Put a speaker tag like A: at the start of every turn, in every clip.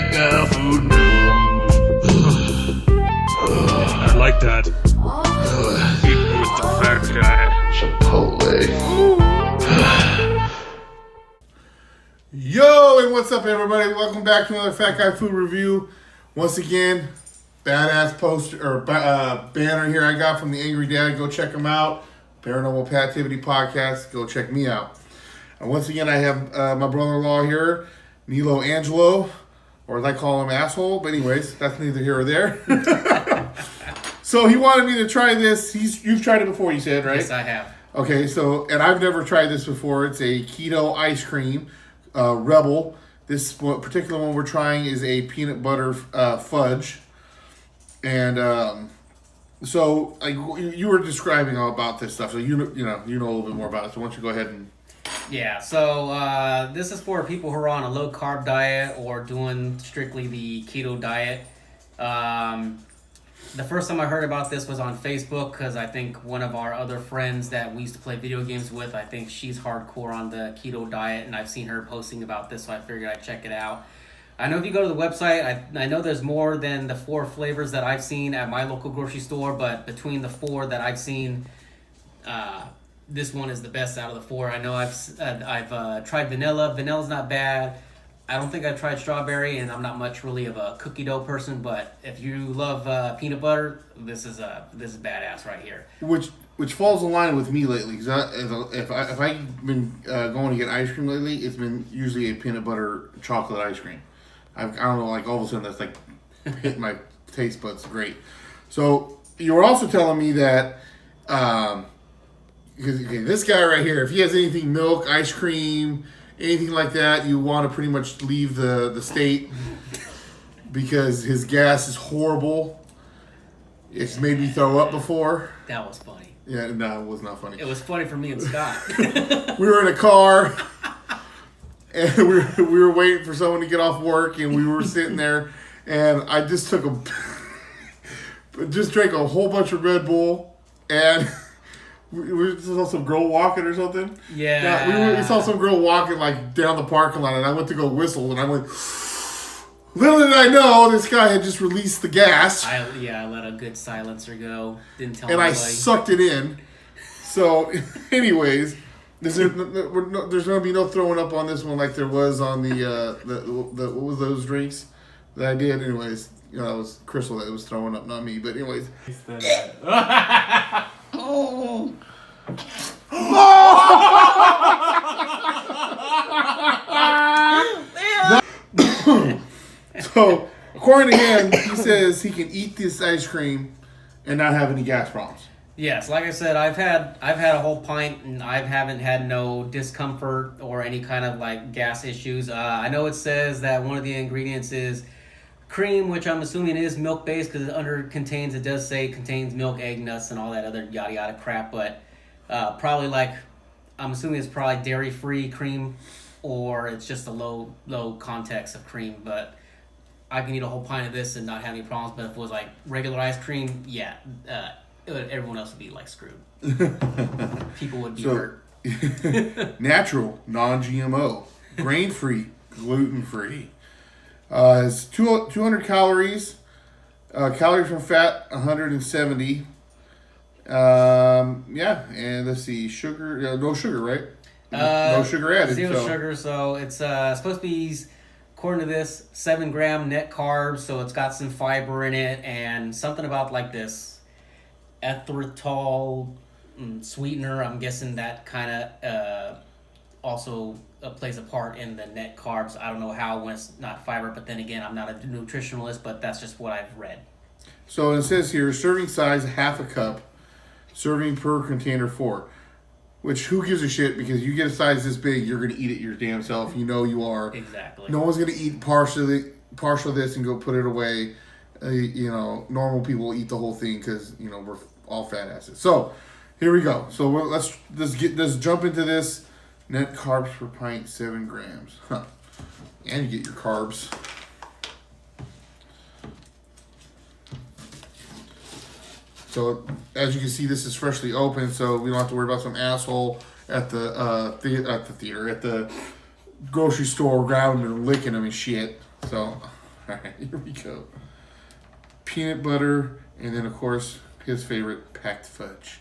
A: Fat Guy Food News. I like that. Eating with the fat guy.
B: Chipotle.
C: Yo, and what's up, everybody? Welcome back to another Fat Guy Food Review. Once again, badass poster or banner here I got from the Angry Dad. Go check him out. Paranormal Pativity Podcast. Go check me out. And once again, I have my brother-in-law here, Angelo, or as I call him, asshole. But anyways, that's neither here or there. So he wanted me to try this. You've tried it before, you said, right?
D: Yes, I have.
C: Okay, and I've never tried this before. It's a keto ice cream, Rebel. This particular one we're trying is a peanut butter fudge. And so like you were describing all about this stuff, so you know a little bit more about it. So why don't you go ahead and...
D: Yeah, so this is for people who are on a low-carb diet or doing strictly the keto diet. The first time I heard about this was on Facebook because I think one of our other friends that we used to play video games with, I think she's hardcore on the keto diet, and I've seen her posting about this, so I figured I'd check it out. I know if you go to the website, I know there's more than the 4 flavors that I've seen at my local grocery store, but between the 4 that I've seen, this one is the best out of the 4. I know I've tried vanilla. Vanilla's not bad. I don't think I've tried strawberry, and I'm not much really of a cookie dough person. But if you love peanut butter, this is badass right here.
C: Which falls in line with me lately. Because if I've been going to get ice cream lately, it's been usually a peanut butter chocolate ice cream. I don't know, like all of a sudden that's like hit my taste buds great. So you were also telling me that. Because this guy right here, if he has anything milk, ice cream, anything like that, you want to pretty much leave the state because his gas is horrible. It's made me throw up before.
D: That was funny.
C: Yeah, no, it was not funny.
D: It was funny for me and Scott.
C: We were in a car, and we were waiting for someone to get off work, and we were sitting there, and I just drank a whole bunch of Red Bull, and... We saw some girl walking or something.
D: Yeah.
C: We saw some girl walking like down the parking lot, and I went to go whistle, and I went. Little did I know, this guy had just released the gas.
D: I let a good silencer go. Didn't tell
C: and
D: anybody.
C: I sucked it in. So, anyways, there's going to be no throwing up on this one like there was on the what was those drinks that I did. Anyways, it was Crystal that was throwing up, not me. But anyways. Oh. So, according to him, he says he can eat this ice cream and not have any gas problems.
D: Yes, like I said, I've had a whole pint and I haven't had no discomfort or any kind of like gas issues. I know it says that one of the ingredients is cream, which I'm assuming is milk based because it does say contains milk, egg, nuts, and all that other yada yada crap. But probably I'm assuming it's probably dairy free cream, or it's just a low context of cream. But I can eat a whole pint of this and not have any problems. But if it was like regular ice cream, everyone else would be like screwed. People would be hurt.
C: Natural, non-GMO, grain-free, gluten-free. It's 200 calories. Calories from fat, 170. And let's see, sugar. No sugar, right? No sugar added.
D: Zero sugar. So it's supposed to be, according to this, 7 gram net carbs. So it's got some fiber in it and something about like this erythritol sweetener. I'm guessing that kind of also plays a part in the net carbs. I don't know how when it's not fiber, but then again, I'm not a nutritionalist, but that's just what I've read.
C: So it says here, serving size, half a cup, serving per container 4. Which, who gives a shit? Because you get a size this big, you're going to eat it your damn self. You know you are.
D: Exactly.
C: No one's going to eat partial of this and go put it away. Normal people eat the whole thing because, we're all fat asses. So, here we go. So, let's jump into this. Net carbs per pint, 7 grams. Huh. And you get your carbs. So, as you can see, this is freshly open, so we don't have to worry about some asshole at the grocery store grabbing them and licking them and shit. So, Alright, here we go. Peanut butter, and then, of course, his favorite, packed fudge.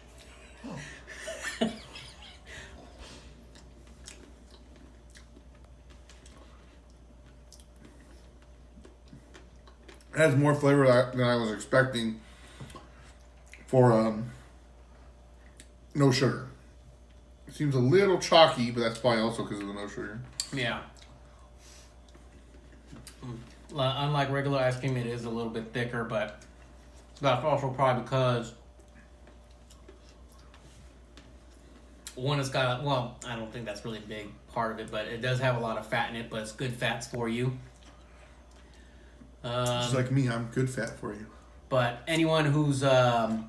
C: It has more flavor than I was expecting for no sugar. It seems a little chalky, but that's probably also because of the no sugar.
D: Yeah. Unlike regular ice cream, it is a little bit thicker, but that's also probably because one has got, well, I don't think that's really a big part of it, but it does have a lot of fat in it, but it's good fats for you.
C: Just like me, I'm good fat for you.
D: But anyone who's, made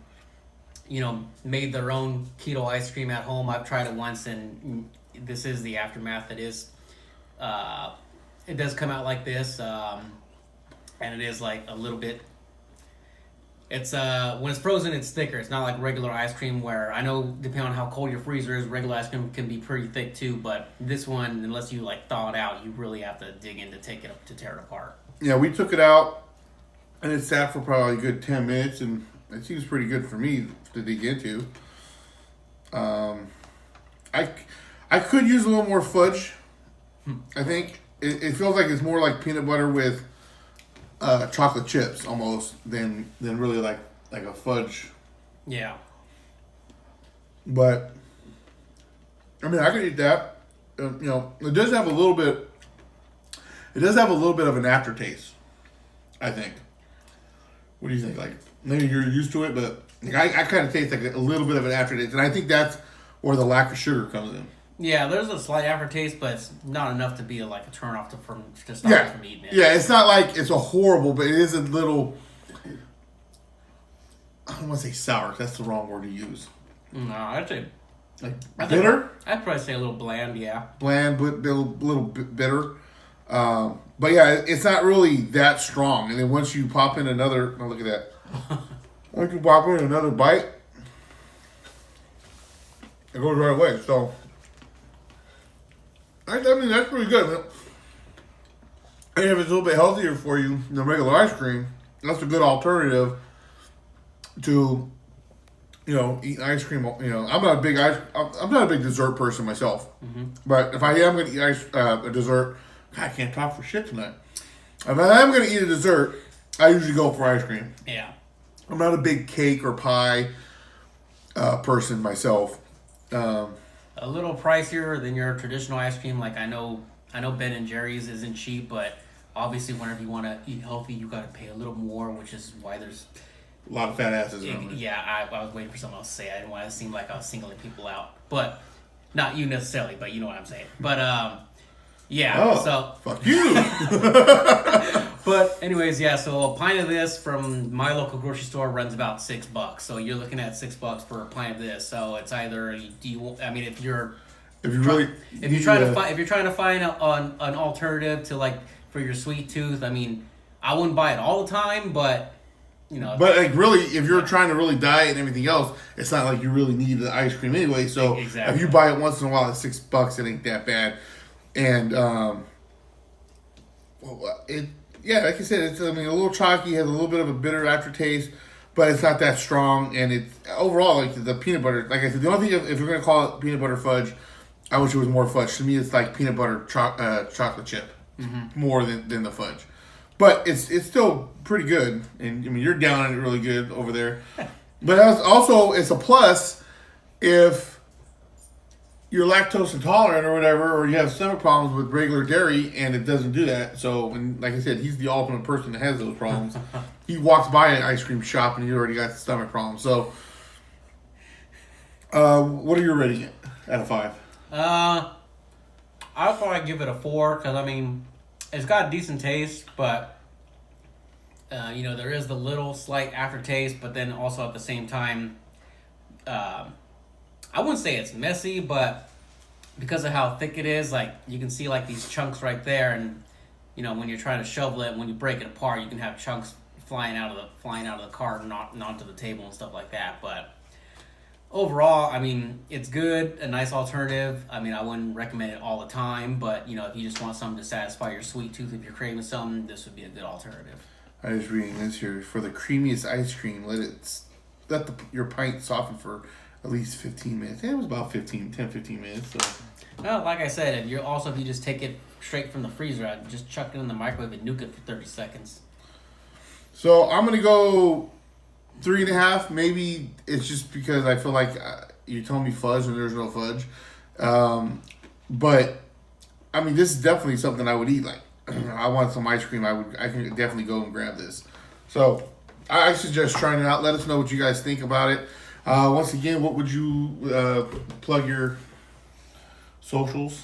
D: their own keto ice cream at home, I've tried it once, and this is the aftermath. It is, it does come out like this, and it is like a little bit. It's when it's frozen, it's thicker. It's not like regular ice cream where I know depending on how cold your freezer is, regular ice cream can be pretty thick too. But this one, unless you like thaw it out, you really have to dig in to take it up to tear it apart.
C: Yeah, we took it out, and it sat for probably a good 10 minutes, and it seems pretty good for me to dig into. I could use a little more fudge. I think it feels like it's more like peanut butter with chocolate chips almost than really like a fudge.
D: Yeah.
C: But I mean, I could eat that. It does have a little bit. It does have a little bit of an aftertaste, I think. What do you think? Like, maybe you're used to it, but like, I kind of taste like a little bit of an aftertaste, and I think that's where the lack of sugar comes in.
D: Yeah, there's a slight aftertaste, but it's not enough to be like a turn off to stop you from eating it.
C: Yeah, it's not like it's a horrible, but it is a little. I don't want to say sour. That's the wrong word to use.
D: No, I'd say
C: Like bitter.
D: I'd probably say a little bland. Yeah.
C: Bland, but a little bit bitter. But yeah, it's not really that strong. And then once you pop in another, oh, look at that. Once you pop in another bite, it goes right away. So, I mean, that's pretty good. And if it's a little bit healthier for you than regular ice cream, that's a good alternative to, eat ice cream. I'm not a big dessert person myself. Mm-hmm. But if I am going to eat a dessert, God, I can't talk for shit tonight. If I am going to eat a dessert, I usually go for ice cream.
D: Yeah.
C: I'm not a big cake or pie person myself.
D: A little pricier than your traditional ice cream. Like I know Ben and Jerry's isn't cheap, but obviously whenever you want to eat healthy, you got to pay a little more, which is why there's
C: a lot of fat asses.
D: Yeah, I was waiting for someone else to say. I didn't want to seem like I was singling people out, but not you necessarily, but you know what I'm saying. But yeah.
C: Oh,
D: so
C: fuck you.
D: But anyways, yeah. So a pint of this from my local grocery store runs about $6. So you're looking at $6 for a pint of this. So it's either if you're trying to find an alternative to like for your sweet tooth, I mean, I wouldn't buy it all the time, but
C: But like really, if you're trying to really diet and everything else, it's not like you really need the ice cream anyway. So
D: exactly.
C: If you buy it once in a while at $6, it ain't that bad. And like I said, it's a little chalky, has a little bit of a bitter aftertaste, but it's not that strong. And it's overall like the peanut butter. Like I said, the only thing if you're gonna call it peanut butter fudge, I wish it was more fudge. To me, it's like peanut butter chocolate chip more than the fudge. But it's still pretty good, and I mean you're down on it really good over there. But also it's a plus if you're lactose intolerant or whatever, or you have stomach problems with regular dairy, and it doesn't do that. So, and like I said, he's the ultimate person that has those problems. He walks by an ice cream shop and he already got stomach problems. So, what are you rating it out of 5?
D: I'll probably give it a 4 because I mean it's got a decent taste, but there is the little slight aftertaste, but then also at the same time, I wouldn't say it's messy, but because of how thick it is, like you can see like these chunks right there, and when you're trying to shovel it, when you break it apart, you can have chunks flying out of the cart and onto the table and stuff like that. But overall, I mean, it's good, a nice alternative. I mean, I wouldn't recommend it all the time, but if you just want something to satisfy your sweet tooth, if you're craving something, this would be a good alternative.
C: I was reading this here. For the creamiest ice cream, let your pint soften for at least 15 minutes. It was about 15 minutes. So.
D: Well, like I said, if you just take it straight from the freezer, I'd just chuck it in the microwave and nuke it for 30 seconds.
C: So I'm gonna go 3.5. Maybe it's just because I feel like you told me fudge and there's no fudge. But I mean, this is definitely something I would eat. Like, I want some ice cream. I can definitely go and grab this. So I suggest trying it out. Let us know what you guys think about it. Once again, what would you plug your socials?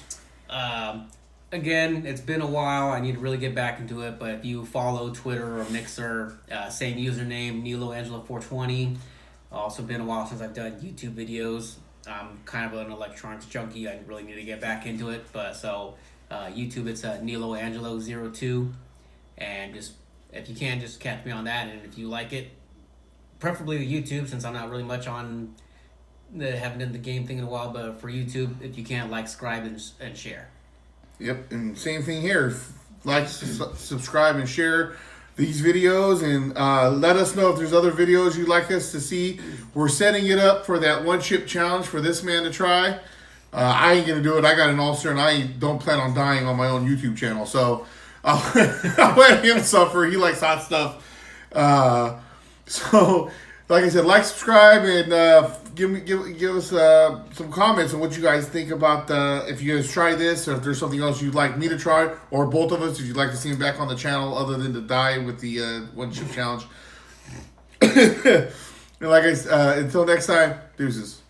D: Again, it's been a while. I need to really get back into it. But if you follow Twitter or Mixer, same username, Angelo420. Also been a while since I've done YouTube videos. I'm kind of an electronics junkie. I really need to get back into it. But so YouTube, it's Angelo02. And just if you can, just catch me on that. And if you like it, preferably the YouTube, since I'm not really much on haven't done the game thing in a while. But for YouTube, if you can, like, subscribe, and share.
C: Yep, and same thing here. Like, subscribe, and share these videos, and let us know if there's other videos you'd like us to see. We're setting it up for that one chip challenge for this man to try. I ain't gonna do it. I got an ulcer, and I don't plan on dying on my own YouTube channel. So I'll let him suffer. He likes hot stuff. So, like I said, like, subscribe, and give us some comments on what you guys think about if you guys try this, or if there's something else you'd like me to try, or both of us, if you'd like to see him back on the channel other than to die with the one chip challenge. And like until next time, deuces.